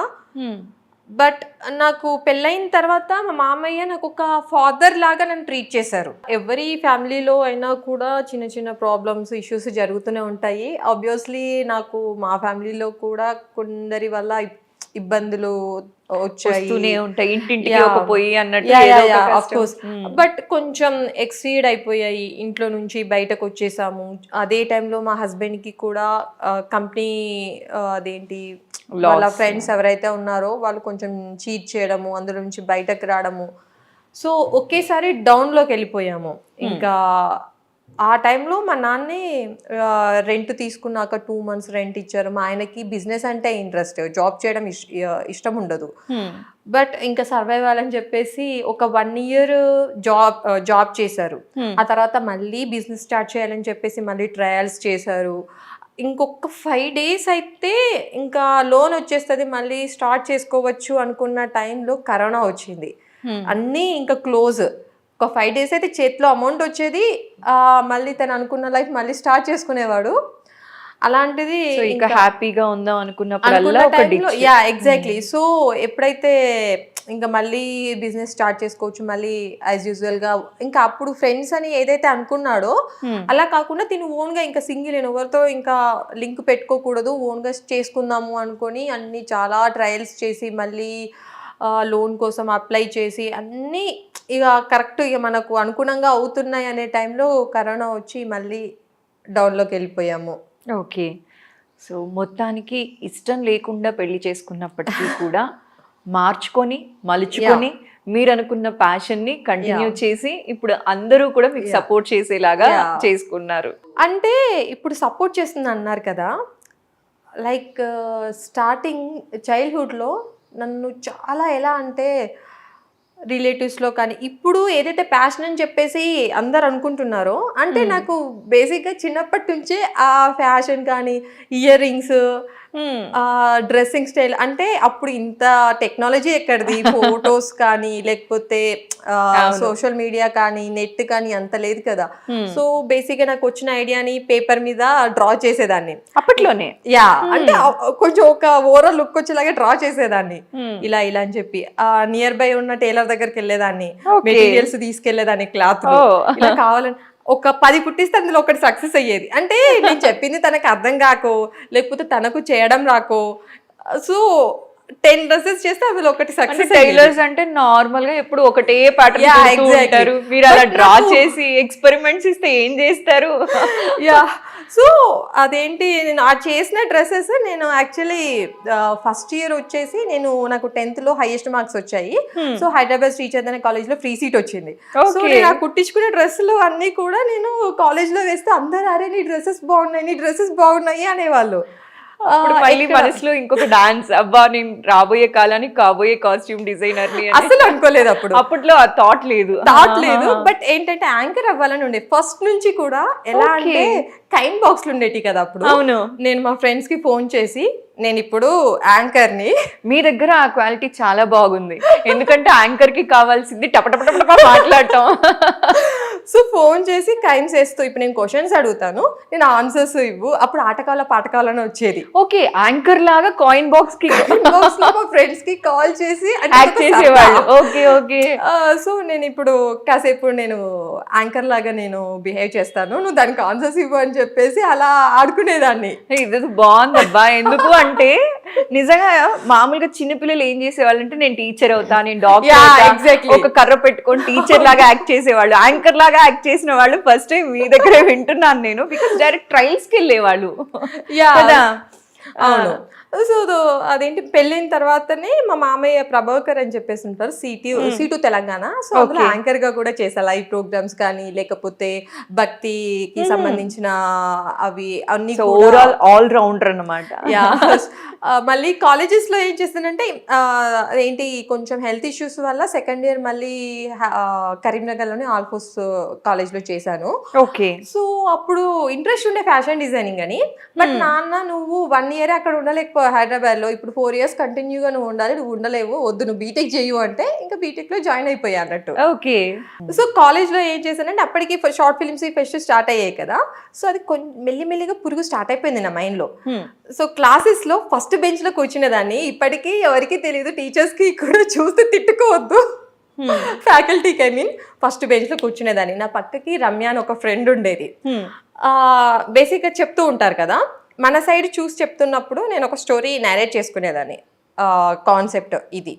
బట్ నాకు పెళ్ళైన తర్వాత మా మామయ్య నాకు ఒక ఫాదర్ లాగా నన్ను ట్రీట్ చేశారు. ఎవరి ఫ్యామిలీలో అయినా కూడా చిన్న చిన్న ప్రాబ్లమ్స్, ఇష్యూస్ జరుగుతూనే ఉంటాయి. ఆబ్వియస్లీ నాకు మా ఫ్యామిలీలో కూడా కొందరి వల్ల ఇబ్బందులు వచ్చాయి, బట్ కొంచెం ఎక్సీడ్ అయిపోయాయి. ఇంట్లో నుంచి బయటకు వచ్చేసాము. అదే టైంలో మా హస్బెండ్ కి కూడా కంపెనీ అదేంటి వాళ్ళ ఫ్రెండ్స్ ఎవరైతే ఉన్నారో వాళ్ళు కొంచెం చీట్ చేయడము, అందులో నుంచి బయటకు రావడము. సో ఒకేసారి డౌన్లోకి వెళ్ళిపోయాము. ఇంకా ఆ టైంలో మా నాన్నే రెంట్ తీసుకున్నాక 2 months రెంట్ ఇచ్చారు. మా ఆయనకి బిజినెస్ అంటే ఇంట్రెస్ట్, జాబ్ చేయడం ఇష్టం ఉండదు. బట్ ఇంకా సర్వైవ్ అవ్వాలని చెప్పేసి ఒక 1 year జాబ్ చేశారు. ఆ తర్వాత మళ్ళీ బిజినెస్ స్టార్ట్ చేయాలని చెప్పేసి మళ్ళీ ట్రయల్స్ చేశారు. ఇంకొక 5 days అయితే ఇంకా లోన్ వచ్చేస్తుంది, మళ్ళీ స్టార్ట్ చేసుకోవచ్చు అనుకున్న టైంలో కరోనా వచ్చింది. అన్నీ ఇంకా క్లోజ్. ఒక 5 days అయితే చేతిలో అమౌంట్ వచ్చేది. మళ్ళీ తను అనుకున్న లైఫ్ మళ్ళీ స్టార్ట్ చేసుకునేవాడు. అలాంటిది
సో ఇక హ్యాపీగా ఉందాం అనుకున్నప్పుడల్లా ఒక
టైంలో ఎగ్జాక్ట్లీ. సో ఎప్పుడైతే ఇంకా మళ్ళీ బిజినెస్ స్టార్ట్ చేసుకోవచ్చు మళ్ళీ యాజ్ యూజువల్గా, ఇంకా అప్పుడు ఫ్రెండ్స్ అని ఏదైతే అనుకున్నాడో అలా కాకుండా తిను ఓన్గా ఇంకా సింగిల్, నేను ఎవరితో ఇంకా లింక్ పెట్టుకోకూడదు, ఓన్గా చేసుకుందాము అనుకొని అన్ని చాలా ట్రయల్స్ చేసి మళ్ళీ లోన్ కోసం అప్లై చేసి అన్నీ ఇక కరెక్ట్ ఇక మనకు అనుగుణంగా అవుతున్నాయి అనే టైంలో కరోనా వచ్చి మళ్ళీ డౌన్లోకి వెళ్ళిపోయాము.
ఓకే. సో మొత్తానికి ఇష్టం లేకుండా పెళ్లి చేసుకున్నప్పటికీ కూడా మార్చుకొని మలుచుకొని మీరు అనుకున్న ప్యాషన్ ని కంటిన్యూ చేసి ఇప్పుడు అందరూ కూడా మీకు సపోర్ట్ చేసేలాగా చేసుకున్నారు.
అంటే ఇప్పుడు సపోర్ట్ చేస్తుంది అన్నారు కదా, లైక్ స్టార్టింగ్ చైల్డ్హుడ్లో నన్ను చాలా ఎలా అంటే రిలేటివ్స్లో కానీ ఇప్పుడు ఏదైతే ప్యాషన్ అని చెప్పేసి అందరు అనుకుంటున్నారో, అంటే నాకు బేసిక్గా చిన్నప్పటి నుంచే ఆ ఫ్యాషన్ కానీ ఇయర్ రింగ్స్, డ్రెస్సింగ్ స్టైల్, అంటే అప్పుడు ఇంత టెక్నాలజీ ఎక్కడిది, ఫొటోస్ కానీ లేకపోతే సోషల్ మీడియా కానీ నెట్ కానీ అంత లేదు కదా. సో బేసిక్గా నాకు వచ్చిన ఐడియాని పేపర్ మీద డ్రా చేసేదాన్ని
అప్పట్లోనే.
అంటే కొంచెం ఒక ఓవరాల్ లుక్ వచ్చేలాగా డ్రా చేసేదాన్ని ఇలా ఇలా అని చెప్పి. నియర్ బై ఉన్న టైలర్ దగ్గరికి వెళ్ళేదాన్ని, మెటీరియల్స్ తీసుకెళ్లేదాన్ని, క్లాత్ ఇలా కావాలని ఒక 10 కుట్టిస్తే అందులో ఒకటి సక్సెస్ అయ్యేది. అంటే నేను చెప్పింది తనకు అర్థం కాకో లేకపోతే తనకు చేయడం రాకో, సో 10 డ్రెస్సెస్ చేస్తే అందులో ఒకటి సక్సెస్.
టైలర్స్ అంటే నార్మల్ గా ఎప్పుడు ఒకటే ప్యాటర్న్ ఉంటారు, మీరు అలా డ్రా చేసి ఎక్స్పెరిమెంట్స్ ఇస్తే ఏం చేస్తారు?
సో అదేంటి, నేను ఆ చేసిన డ్రెస్సెస్ నేను యాక్చువల్లీ ఫస్ట్ ఇయర్ వచ్చేసి నాకు 10th లో హైయెస్ట్ మార్క్స్ వచ్చాయి. సో హైదరాబాద్ శ్రీ చైతన్య కాలేజ్ లో ఫ్రీ సీట్ వచ్చింది. సో నేను ఆ కుట్టించుకునే డ్రెస్సులు అన్ని కూడా నేను కాలేజ్ లో వేస్తే అందరూ అరే నీ డ్రెస్సెస్ బాగున్నాయి అనేవాళ్ళు.
మళ్ళీ మనసులో ఇంకొక డాన్స్, అబ్బా నేను రాబోయే కాలానికి కాబోయే కాస్ట్యూమ్ డిజైనర్ ని
అసలు అనుకోలేదు. అప్పట్లో
ఆ థాట్ లేదు.
బట్ ఏంటంటే యాంకర్ అవ్వాలని ఉండే ఫస్ట్ నుంచి కూడా. ఎలా అంటే కైన్ బాక్స్లు ఉండేటి కదా అప్పుడు.
అవును,
నేను మా ఫ్రెండ్స్ కి ఫోన్ చేసి నేను ఇప్పుడు యాంకర్ ని.
మీ దగ్గర ఆ క్వాలిటీ చాలా బాగుంది, ఎందుకంటే యాంకర్ కి కావాల్సింది టపటపటపట మాట్లాడటం.
సో ఫోన్ చేసి కైన్స్ వేస్తూ ఇప్పుడు నేను క్వశ్చన్స్ అడుగుతాను, నేను ఆన్సర్స్ ఇవ్వు. అప్పుడు ఆటకాల పాటకాలని వచ్చేది.
ఓకే, యాంకర్ లాగా కాయిన్ బాక్స్ కి
మా ఫ్రెండ్స్ కి కాల్ చేసి
యాక్ట్ చేసేవాళ్ళు. Okay okay.
సో నేను ఇప్పుడు కాసేపు నేను యాంకర్ లాగా నేను బిహేవ్ చేస్తాను, నువ్వు దానికి ఆన్సర్స్ ఇవ్వు అని చెప్పేసి అలా ఆడుకునేదాన్ని.
ఇది బాగుందబ్బా. ఎందుకు అంటే నిజంగా మామూలుగా చిన్నపిల్లలు ఏం చేసేవాళ్ళంటే నేను టీచర్ అవుతా, నేను డాక్టర్, ఒక కర్ర పెట్టుకొని టీచర్ లాగా యాక్ట్ చేసేవాళ్ళు. యాంకర్ లాగా యాక్ట్ చేసిన వాళ్ళు ఫస్ట్ టైం మీ దగ్గరే వింటున్నాను నేను, బికాస్ డైరెక్ట్ ట్రయల్స్ కి వెళ్ళేవాళ్ళు కదా.
అవును. సో అదేంటి పెళ్ళైన తర్వాతనే మా మామయ్య ప్రభాకర్ అని చెప్పేసి ఉంటారు, C2 తెలంగాణ. సో అందులో యాంకర్ గా కూడా చేసా, లైవ్ ప్రోగ్రామ్స్ కానీ లేకపోతే భక్తికి సంబంధించిన అవి అన్ని.
ఓవరాల్ ఆల్ రౌండర్ అన్నమాట.
మళ్ళీ కాలేజెస్ లో ఏం చేస్తానంటే ఏంటి కొంచెం హెల్త్ ఇష్యూస్ వల్ల సెకండ్ ఇయర్ మళ్ళీ కరీంనగర్ లోనే ఆల్ఫోస్ కాలేజ్ లో చేశాను.
ఓకే.
సో అప్పుడు ఇంట్రెస్ట్ ఉండే ఫ్యాషన్ డిజైనింగ్ అని. బట్ నాన్న నువ్వు 1 year అక్కడ ఉండలేకపో హైదరాబాద్ లో, ఇప్పుడు 4 years కంటిన్యూగా నువ్వు ఉండాలి, నువ్వు ఉండలేవు, వద్దు నువ్వు బీటెక్ చేయు అంటే ఇంకా బీటెక్ లో జాయిన్ అయిపోయా అన్నట్టు.
ఓకే.
సో కాలేజ్ లో ఏం చేశానంటే అప్పటికి షార్ట్ ఫిల్మ్స్ ఫెస్ట్ స్టార్ట్ అయ్యాయి కదా. సో అది కొంచెం మెల్లిమెల్లిగా పురుగు స్టార్ట్ అయిపోయింది నా మైండ్ లో. సో క్లాసెస్ లో ఫస్ట్ బెంచ్ లో కూర్చునేదాన్ని. ఇప్పటికీ ఎవరికి తెలియదు, టీచర్స్ కి కూడా చూస్తే తిట్టుకోవద్దు, ఫ్యాకల్టీకి ఐ మీన్. ఫస్ట్ బెంచ్ లో కూర్చునేదాన్ని. నా పక్కకి రమ్య అని ఒక ఫ్రెండ్ ఉండేది. బేసిక్గా చెప్తూ ఉంటారు కదా, మన సైడ్ చూసి చెప్తున్నప్పుడు నేను ఒక స్టోరీ నేరేట్ చేసుకునేదాన్ని. కాన్సెప్ట్ ఇది,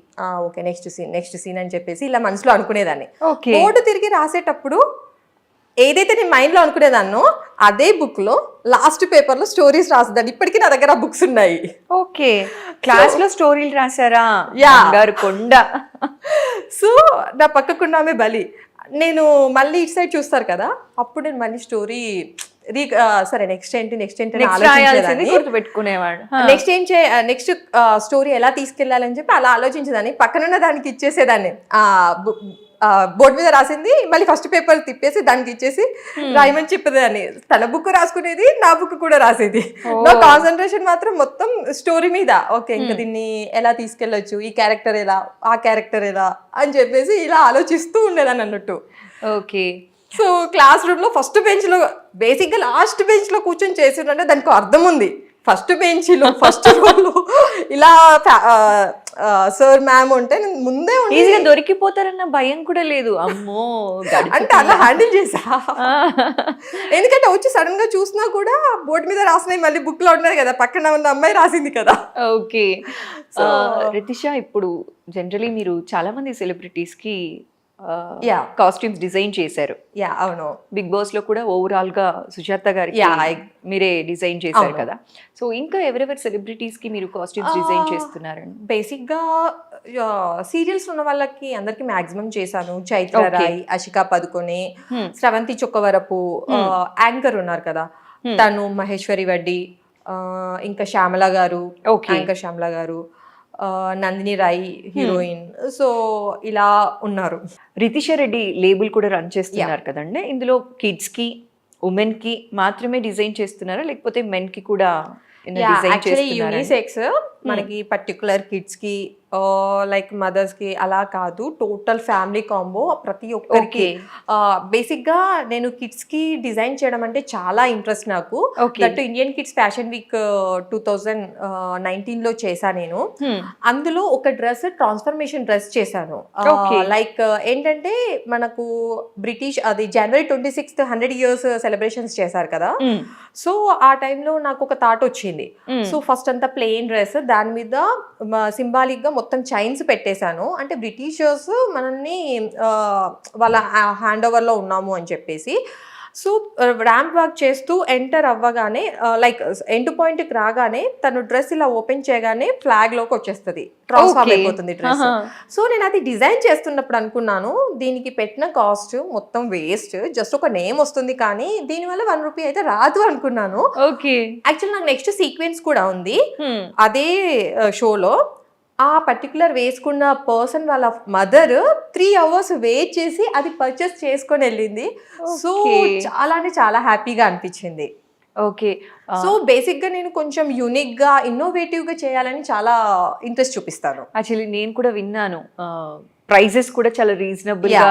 ఓకే నెక్స్ట్ సీన్ అని చెప్పేసి ఇలా మనసులో అనుకునేదాన్ని. బోర్డు తిరిగి రాసేటప్పుడు ఏదైతే నేను మైండ్లో అనుకునేదాన్నో అదే బుక్లో లాస్ట్ పేపర్లో స్టోరీస్ రాసేదాన్ని. ఇప్పటికీ నా దగ్గర ఆ బుక్స్ ఉన్నాయి.
ఓకే, క్లాస్లో స్టోరీలు రాసారా? కొండ.
సో నా పక్కకున్న ఆమె బలి. నేను మళ్ళీ ఇటు సైడ్ చూస్తారు కదా, అప్పుడు నేను మళ్ళీ స్టోరీ సరే నెక్స్ట్ ఏంటి
పెట్టుకునేవాడు.
నెక్స్ట్ స్టోరీ ఎలా తీసుకెళ్లాలని చెప్పి అలా ఆలోచించేదాన్ని. పక్కనున్న దానికి ఇచ్చేసేదాన్ని. బోర్డు మీద రాసింది మళ్ళీ ఫస్ట్ పేపర్ తిప్పేసి దానికి ఇచ్చేసి రాయమని చెప్పేదాన్ని. తన బుక్ రాసుకునేది, నా బుక్ కూడా రాసేది. నా కాన్సన్ట్రేషన్ మాత్రం మొత్తం స్టోరీ మీద. ఓకే ఇంకా దీన్ని ఎలా తీసుకెళ్లొచ్చు, ఈ క్యారెక్టర్ ఎలా, ఆ క్యారెక్టర్ ఎలా అని చెప్పేసి ఇలా ఆలోచిస్తూ ఉండేదాన్ని అన్నట్టు.
ఓకే.
సో క్లాస్ రూమ్లో ఫస్ట్ బెంచ్లో బేసిక్గా లాస్ట్ బెంచ్లో కూర్చొని చేసిందంటే దానికి అర్థం ఉంది. ఫస్ట్ బెంచ్లో ఫస్ట్ రోలో ఇలా సార్ మ్యామ్ ఉంటే నేను ముందే
ఈజీగా దొరికిపోతారన్న భయం కూడా లేదు. అమ్మో
అంటే అలా హ్యాండిల్ చేసా. ఎందుకంటే వచ్చి సడన్ గా చూసినా కూడా బోర్డు మీద రాసినవి మళ్ళీ బుక్ లో ఉన్నది కదా, పక్కన ఉన్న అమ్మాయి రాసింది కదా.
ఓకే. రితిష, ఇప్పుడు జనరలీ మీరు చాలా మంది సెలబ్రిటీస్ కి కాస్ట్యూమ్స్ డిజైన్ చేశారు.
అవును.
బిగ్ బాస్ లో కూడా ఓవరాల్ గా సుజాత గారికి మీరే డిజైన్ చేశారు కదా. సో ఇంకా ఎవరెవరి సెలబ్రిటీస్ కి మీరు కాస్ట్యూమ్స్ డిజైన్ చేస్తున్నారండి?
బేసిక్ గా సీరియల్స్ ఉన్న వాళ్ళకి అందరికి మాక్సిమం చేశాను. చైత్ర రాయ్, అశికా పదుకొనే, స్రవంతి చొక్కవరపు, యాంకర్ ఉన్నారు కదా తను, మహేశ్వరి వడ్డీ, ఇంకా శ్యామల గారు, యాంకర్ శ్యామల గారు, నందిని రాయ్ హీరోయిన్. సో ఇలా ఉన్నారు.
రితిష రెడ్డి లేబుల్ కూడా రన్ చేస్తున్నారు కదండి. ఇందులో కిడ్స్ కి, ఉమెన్ కి మాత్రమే డిజైన్ చేస్తున్నారా, లేకపోతే మెన్ కి కూడా
యూనిసెక్స్? మనకి పర్టికులర్ కిడ్స్ కి లైక్ మదర్స్ కి అలా కాదు, టోటల్ ఫ్యామిలీ కాంబో ప్రతి ఒక్కరికి. బేసిక్ గా నేను కిడ్స్ కి డిజైన్ చేయడం అంటే చాలా ఇంట్రెస్ట్ నాకు. That Indian kids fashion week 2019 లో చేశా నేను. అందులో ఒక డ్రెస్ ట్రాన్స్ఫర్మేషన్ డ్రెస్ చేశాను. లైక్ ఏంటంటే మనకు బ్రిటిష్ అది జనవరి 26th 100 years సెలబ్రేషన్స్ చేశారు కదా. సో ఆ టైంలో నాకు ఒక థాట్ వచ్చింది. సో ఫస్ట్ అంతా ప్లెయిన్ డ్రెస్, దాని మీద సింబాలిక్ గా మొత్తం చైన్స్ పెట్టేశాను. అంటే బ్రిటిషర్స్ మనల్ని వాళ్ళ హ్యాండ్ ఓవర్ లో ఉన్నాము అని చెప్పేసి. సో ర్యాంప్ వాక్ చేస్తూ ఎంటర్ అవ్వగానే లైక్ ఎండ్ పాయింట్ కి రాగానే తను డ్రెస్ ఇలా ఓపెన్ చేయగానే ఫ్లాగ్ లోకి వచ్చేస్తుంది, ట్రాన్స్ఫార్మ్ అయిపోతుంది డ్రెస్. సో నేను అది డిజైన్ చేస్తున్నప్పుడు అనుకున్నాను దీనికి పెట్టిన కాస్ట్ మొత్తం వేస్ట్, జస్ట్ ఒక నేమ్ వస్తుంది కానీ దీనివల్ల 1 రూపీ అయితే రాదు అనుకున్నాను. యాక్చువల్ నాకు నెక్స్ట్ సీక్వెన్స్ కూడా ఉంది అదే షోలో. ఆ పర్టికులర్ వేసుకున్న పర్సన్ వాళ్ళ మదర్ 3 hours వెయిట్ చేసి అది పర్చేస్ చేసుకొని వెళ్ళింది. సో చాలా అంటే చాలా హ్యాపీగా అనిపించింది.
ఓకే.
సో బేసిక్ గా నేను కొంచెం యూనిక్ గా ఇన్నోవేటివ్ గా చేయాలని చాలా ఇంట్రెస్ట్ చూపిస్తాను.
యాక్చువల్లీ నేను కూడా విన్నాను, ప్రైజెస్ కూడా చాలా రీజనబుల్ గా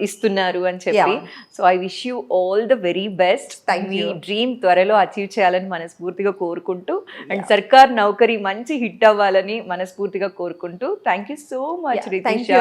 ఇస్తున్నారు అని చెప్పి. So I wish you all the very best. Me dream త్వరలో అచీవ్ చేయాలని మనస్ఫూర్తిగా కోరుకుంటూ, అండ్ సర్కార్ నౌకరీ మంచి హిట్ అవ్వాలని మనస్ఫూర్తిగా కోరుకుంటూ, thank you so much Ritisha.